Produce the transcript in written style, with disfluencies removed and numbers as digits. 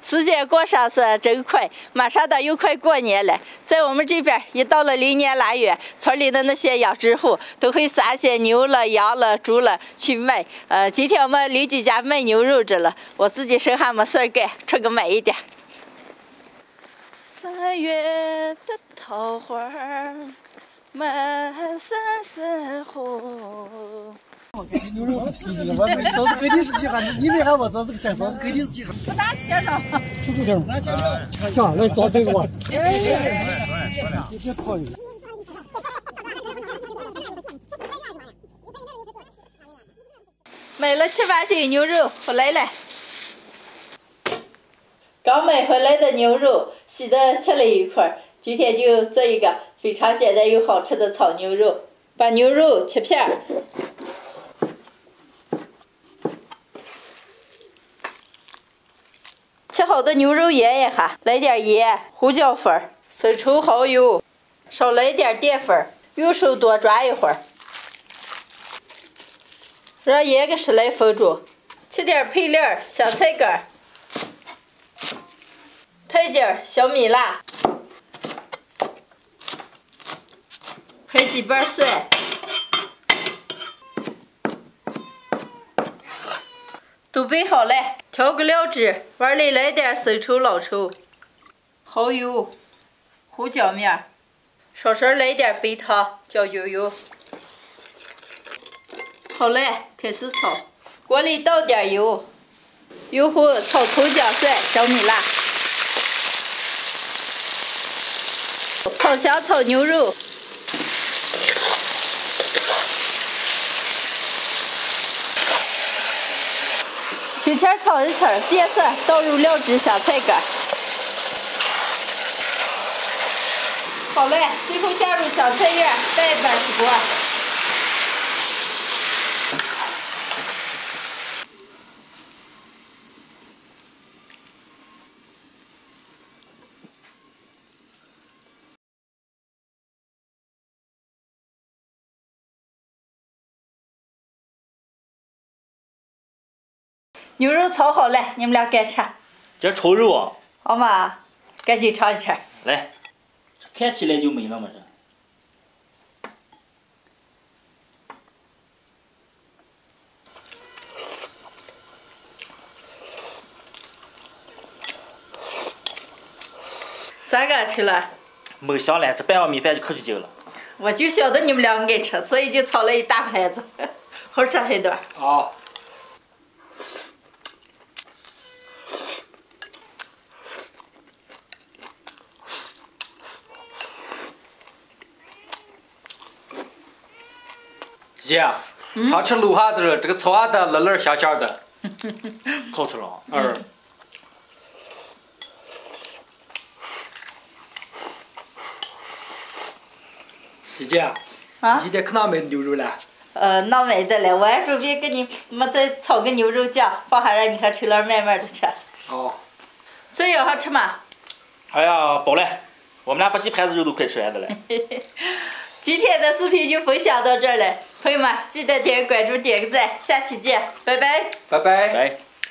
时间过上是真快，马上到又快过年了。在我们这边，一到了临年腊月，村里的那些养殖户都会杀些牛了、羊了、猪了去卖。今天我们邻居家卖牛肉着了，我自己身上没事儿干，出去买一点。3月的桃花满山山红。牛肉吃的，我们嫂子肯定是几哈，你没喊我做这个菜，嫂子肯定是几哈。不打切上，出去点，这样来抓这个吧。你别讨厌。买了7、8斤牛肉回来了。刚买回来的牛肉洗的切了一块，今天就做一个非常简单又好吃的炒牛肉。把牛肉切片。切好的牛肉腌一下，来点盐、胡椒粉、生抽、蚝油，少来点淀粉，用手多抓一会儿，让盐给10来分钟。切点配料：香菜干、台尖、小米辣、拍几瓣蒜。都备好了，调个料汁，碗里来点生抽、老抽、蚝油、胡椒面，稍稍来点白糖、酱椒油。好了，开始炒。锅里倒点油，油后炒葱姜蒜、小米辣，炒香炒牛肉。提前炒一层，变色，倒入料汁、香菜干。好了，最后下入香菜叶，拌一拌起锅。牛肉炒好了，你们俩该吃。这臭肉，好嘛，赶紧尝一尝。来，看起来就没那么热。咋个吃了？没想了，这半碗米饭就可劲了。我就晓得你们俩爱吃，所以就炒了一大盘子，好吃很多。啊。姐，常吃楼下的这个炒鸭的嫩嫩香香的，好吃了。姐姐，你今天去哪买的牛肉了？哪买的了？我还准备给你们再炒个牛肉酱，放下让你和陈老慢慢的吃。哦。这要好吃吗？哎呀，饱了，我们俩把几盘子肉都快吃完的了。今天的视频就分享到这儿了，朋友们记得点个关注、点个赞，下期见，拜拜。拜拜。拜。